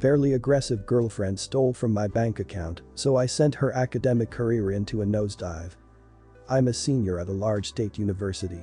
fairly aggressive girlfriend stole from my bank account, so I sent her academic career into a nosedive. I'm a senior at a large state university.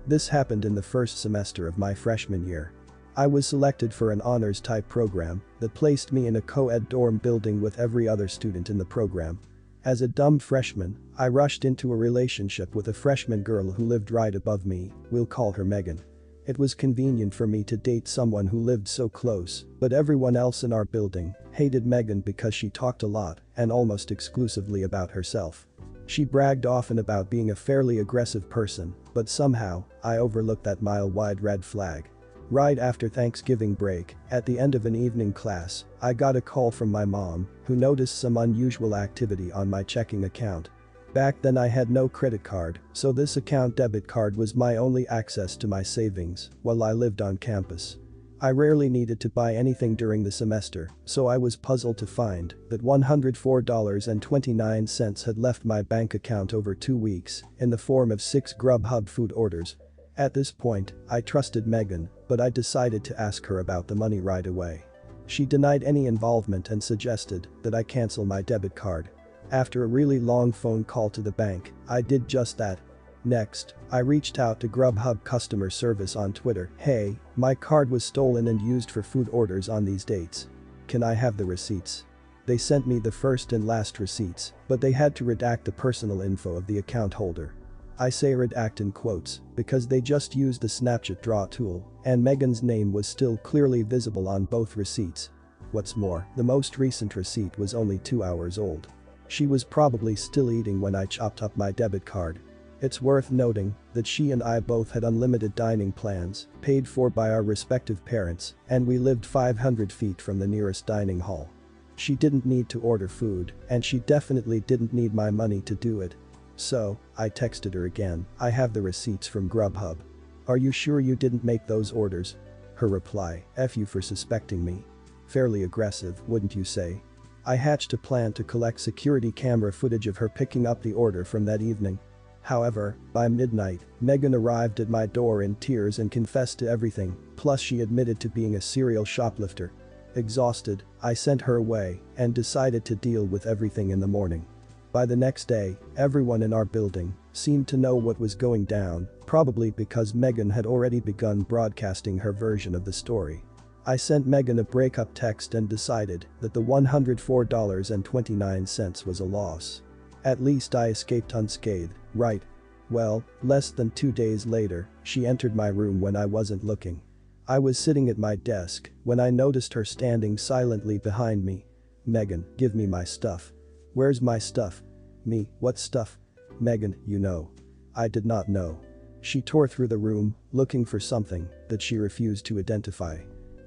This happened in the first semester of my freshman year. I was selected for an honors-type program that placed me in a co-ed dorm building with every other student in the program. As a dumb freshman, I rushed into a relationship with a freshman girl who lived right above me, we'll call her Megan. It was convenient for me to date someone who lived so close, but everyone else in our building hated Megan because she talked a lot and almost exclusively about herself. She bragged often about being a fairly aggressive person, but somehow, I overlooked that mile-wide red flag. Right after Thanksgiving break, at the end of an evening class, I got a call from my mom, who noticed some unusual activity on my checking account. Back then I had no credit card, so this account debit card was my only access to my savings while I lived on campus. I rarely needed to buy anything during the semester, so I was puzzled to find that $104.29 had left my bank account over 2 weeks in the form of 6 Grubhub food orders. At this point, I trusted Megan, but I decided to ask her about the money right away. She denied any involvement and suggested that I cancel my debit card. After a really long phone call to the bank, I did just that. Next, I reached out to Grubhub customer service on Twitter. Hey, my card was stolen and used for food orders on these dates. Can I have the receipts? They sent me the first and last receipts, but they had to redact the personal info of the account holder. I say redact in quotes because they just used the Snapchat draw tool, and Megan's name was still clearly visible on both receipts. What's more, the most recent receipt was only 2 hours old. She was probably still eating when I chopped up my debit card. It's worth noting that she and I both had unlimited dining plans, paid for by our respective parents, and we lived 500 feet from the nearest dining hall. She didn't need to order food, and she definitely didn't need my money to do it. So, I texted her again, I have the receipts from Grubhub. Are you sure you didn't make those orders? Her reply, F you for suspecting me. Fairly aggressive, wouldn't you say? I hatched a plan to collect security camera footage of her picking up the order from that evening. However, by midnight, Megan arrived at my door in tears and confessed to everything, plus she admitted to being a serial shoplifter. Exhausted, I sent her away and decided to deal with everything in the morning. By the next day, everyone in our building seemed to know what was going down, probably because Megan had already begun broadcasting her version of the story. I sent Megan a breakup text and decided that the $104.29 was a loss. At least I escaped unscathed, right? Well, less than 2 days later, she entered my room when I wasn't looking. I was sitting at my desk when I noticed her standing silently behind me. Megan, give me my stuff. Where's my stuff? Me, what stuff? Megan, you know. I did not know. She tore through the room, looking for something that she refused to identify.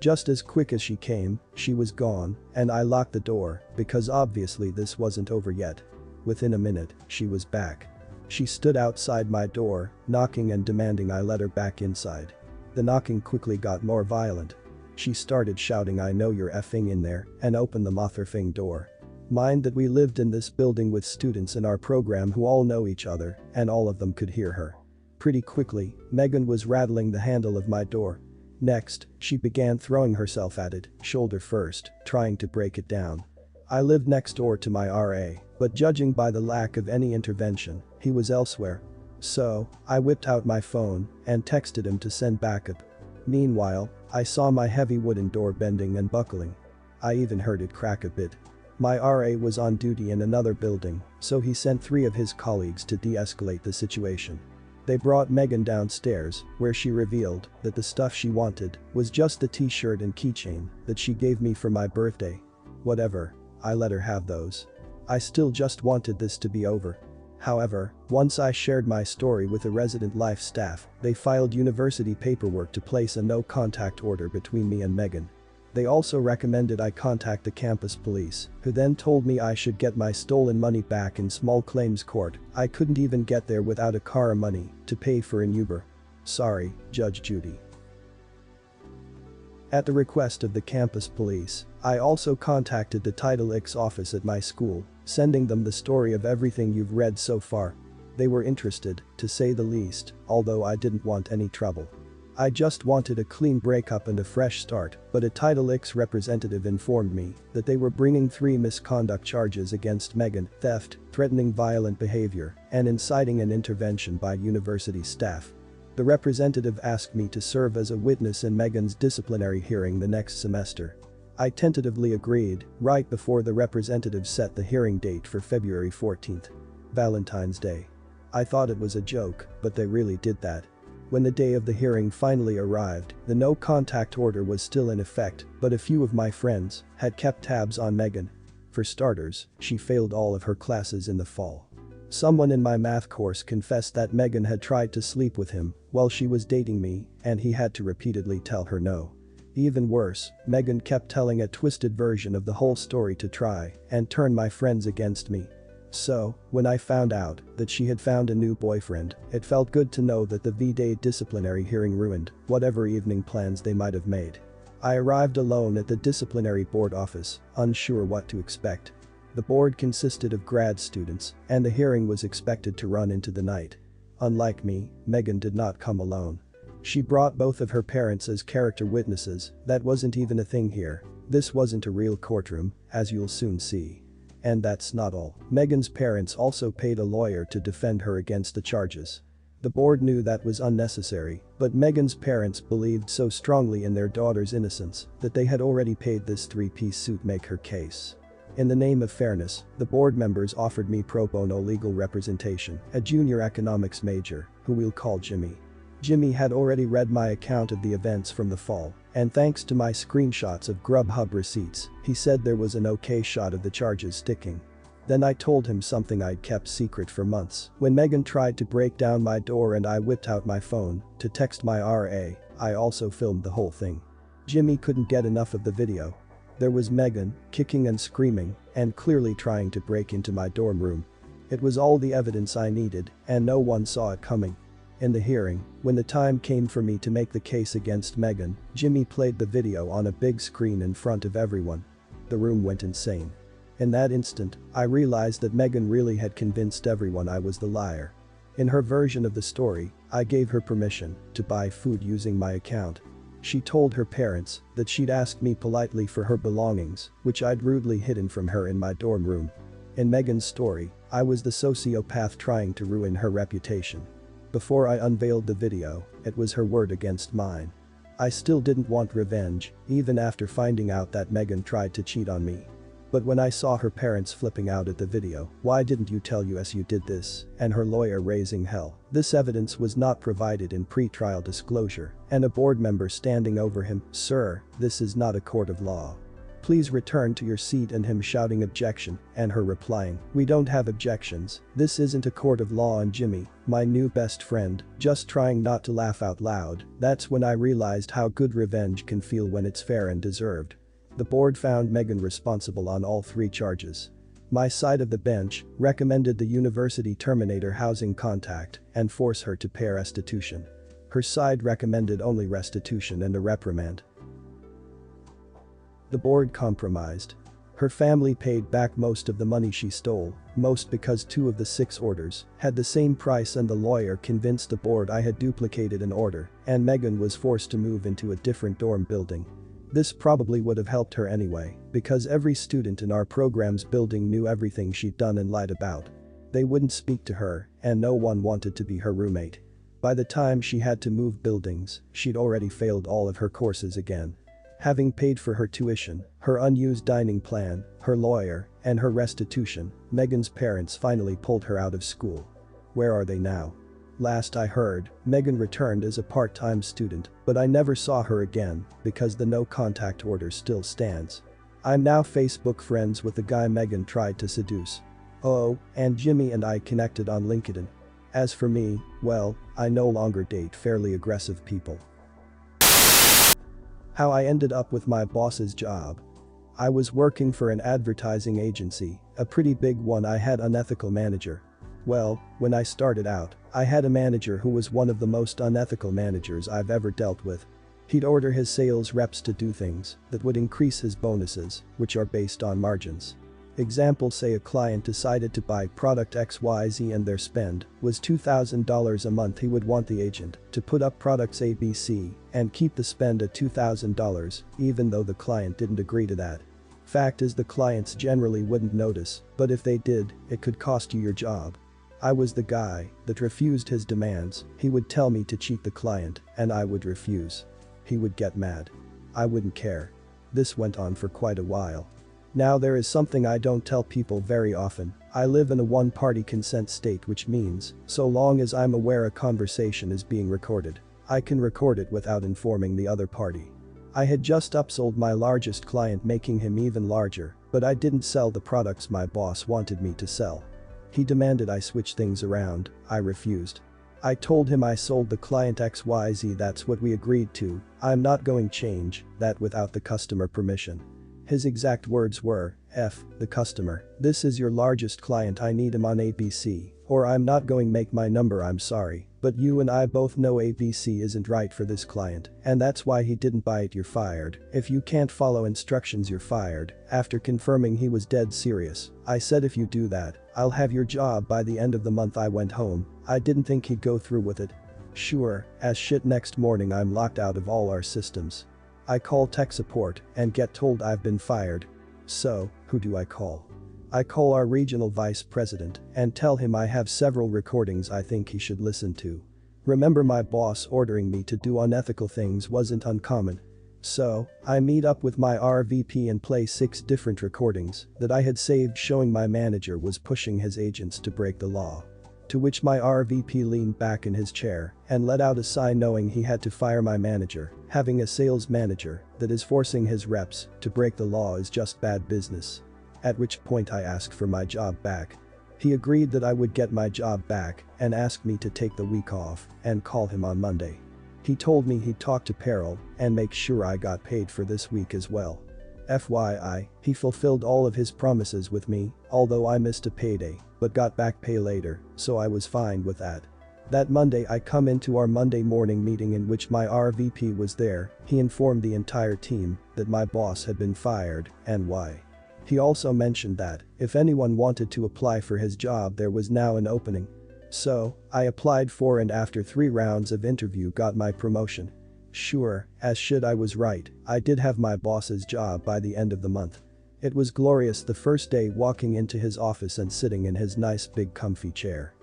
Just as quick as she came, she was gone, and I locked the door because obviously this wasn't over yet. Within a minute, she was back. She stood outside my door, knocking and demanding I let her back inside. The knocking quickly got more violent. She started shouting I know you're effing in there and opened the motherfucking door. Mind that we lived in this building with students in our program who all know each other, and all of them could hear her. Pretty quickly, Megan was rattling the handle of my door. Next, she began throwing herself at it, shoulder first, trying to break it down. I lived next door to my RA, but judging by the lack of any intervention, he was elsewhere. So, I whipped out my phone and texted him to send backup. Meanwhile, I saw my heavy wooden door bending and buckling. I even heard it crack a bit. My RA was on duty in another building, so he sent 3 of his colleagues to de-escalate the situation. They brought Megan downstairs, where she revealed that the stuff she wanted was just the t-shirt and keychain that she gave me for my birthday. Whatever, I let her have those. I still just wanted this to be over. However, once I shared my story with the resident life staff, they filed university paperwork to place a no-contact order between me and Megan. They also recommended I contact the campus police, who then told me I should get my stolen money back in small claims court. I couldn't even get there without a car or money to pay for an Uber. Sorry, Judge Judy. At the request of the campus police, I also contacted the Title X office at my school, sending them the story of everything you've read so far. They were interested, to say the least, although I didn't want any trouble. I just wanted a clean breakup and a fresh start, but a Title X representative informed me that they were bringing 3 misconduct charges against Megan: theft, threatening violent behavior, and inciting an intervention by university staff. The representative asked me to serve as a witness in Megan's disciplinary hearing the next semester. I tentatively agreed, right before the representative set the hearing date for February 14th. Valentine's Day. I thought it was a joke, but they really did that. When the day of the hearing finally arrived, the no-contact order was still in effect, but a few of my friends had kept tabs on Megan. For starters, she failed all of her classes in the fall. Someone in my math course confessed that Megan had tried to sleep with him while she was dating me, and he had to repeatedly tell her no. Even worse, Megan kept telling a twisted version of the whole story to try and turn my friends against me. So, when I found out that she had found a new boyfriend, it felt good to know that the V-Day disciplinary hearing ruined whatever evening plans they might have made. I arrived alone at the disciplinary board office, unsure what to expect. The board consisted of grad students, and the hearing was expected to run into the night. Unlike me, Megan did not come alone. She brought both of her parents as character witnesses. That wasn't even a thing here. This wasn't a real courtroom, as you'll soon see. And that's not all. Megan's parents also paid a lawyer to defend her against the charges. The board knew that was unnecessary, but Megan's parents believed so strongly in their daughter's innocence that they had already paid this 3-piece suit make her case. In the name of fairness, the board members offered me pro bono legal representation, a junior economics major, who we'll call Jimmy. Jimmy had already read my account of the events from the fall, and thanks to my screenshots of Grubhub receipts, he said there was an okay shot of the charges sticking. Then I told him something I'd kept secret for months. When Megan tried to break down my door and I whipped out my phone to text my RA, I also filmed the whole thing. Jimmy couldn't get enough of the video. There was Megan, kicking and screaming, and clearly trying to break into my dorm room. It was all the evidence I needed, and no one saw it coming. In the hearing, when the time came for me to make the case against Megan, Jimmy played the video on a big screen in front of everyone. The room went insane. In that instant, I realized that Megan really had convinced everyone I was the liar. In her version of the story, I gave her permission to buy food using my account. She told her parents that she'd asked me politely for her belongings, which I'd rudely hidden from her in my dorm room. In Megan's story, I was the sociopath trying to ruin her reputation. Before I unveiled the video, it was her word against mine. I still didn't want revenge, even after finding out that Megan tried to cheat on me. But when I saw her parents flipping out at the video, "Why didn't you tell us you did this?" and her lawyer raising hell. This evidence was not provided in pre-trial disclosure, and a board member standing over him, "Sir, this is not a court of law. Please return to your seat," and him shouting objection, and her replying, "We don't have objections, this isn't a court of law," and Jimmy, my new best friend, just trying not to laugh out loud. That's when I realized how good revenge can feel when it's fair and deserved. The board found Megan responsible on all 3 charges. My side of the bench recommended the university terminate her housing contact and force her to pay restitution. Her side recommended only restitution and a reprimand. The board compromised. Her family paid back most of the money she stole, most because 2 of the 6 orders had the same price, and the lawyer convinced the board I had duplicated an order, and Megan was forced to move into a different dorm building. This probably would have helped her anyway, because every student in our program's building knew everything she'd done and lied about. They wouldn't speak to her, and no one wanted to be her roommate. By the time she had to move buildings, she'd already failed all of her courses again. Having paid for her tuition, her unused dining plan, her lawyer, and her restitution, Megan's parents finally pulled her out of school. Where are they now? Last I heard, Megan returned as a part-time student, but I never saw her again because the no-contact order still stands. I'm now Facebook friends with the guy Megan tried to seduce. Oh, and Jimmy and I connected on LinkedIn. As for me, well, I no longer date fairly aggressive people. How I ended up with my boss's job. I was working for an advertising agency, a pretty big one. I had an unethical manager. Well, when I started out, I had a manager who was one of the most unethical managers I've ever dealt with. He'd order his sales reps to do things that would increase his bonuses, which are based on margins. Example, say a client decided to buy product XYZ and their spend was $2,000 a month. He would want the agent to put up products ABC and keep the spend at $2,000 even though the client didn't agree to that. Fact is, the clients generally wouldn't notice, but if they did, it could cost you your job. I was the guy that refused his demands. He would tell me to cheat the client and I would refuse. He would get mad. I wouldn't care. This went on for quite a while. Now there is something I don't tell people very often. I live in a one-party consent state, which means, so long as I'm aware a conversation is being recorded, I can record it without informing the other party. I had just upsold my largest client, making him even larger, but I didn't sell the products my boss wanted me to sell. He demanded I switch things around. I refused. I told him I sold the client XYZ, that's what we agreed to, I'm not going to change that without the customer permission. His exact words were, F the customer, this is your largest client, I need him on ABC, or I'm not going to make my number. I'm sorry, but you and I both know ABC isn't right for this client, and that's why he didn't buy it. You're fired. If you can't follow instructions, you're fired. After confirming he was dead serious, I said, if you do that, I'll have your job by the end of the month. I went home. I didn't think he'd go through with it. Sure as shit, next morning I'm locked out of all our systems. I call tech support and get told I've been fired. So, who do I call? I call our regional vice president and tell him I have several recordings I think he should listen to. Remember, my boss ordering me to do unethical things wasn't uncommon. So, I meet up with my RVP and play 6 different recordings that I had saved showing my manager was pushing his agents to break the law. To which my RVP leaned back in his chair and let out a sigh, knowing he had to fire my manager. Having a sales manager that is forcing his reps to break the law is just bad business. At which point I asked for my job back. He agreed that I would get my job back and asked me to take the week off and call him on Monday. He told me he'd talk to payroll and make sure I got paid for this week as well. FYI, he fulfilled all of his promises with me, although I missed a payday, but got back pay later, so I was fine with that. That Monday I come into our Monday morning meeting in which my RVP was there. He informed the entire team that my boss had been fired and why. He also mentioned that if anyone wanted to apply for his job, there was now an opening. So, I applied for and after 3 rounds of interview got my promotion. Sure as shit I was right, I did have my boss's job by the end of the month. It was glorious the first day walking into his office and sitting in his nice big comfy chair.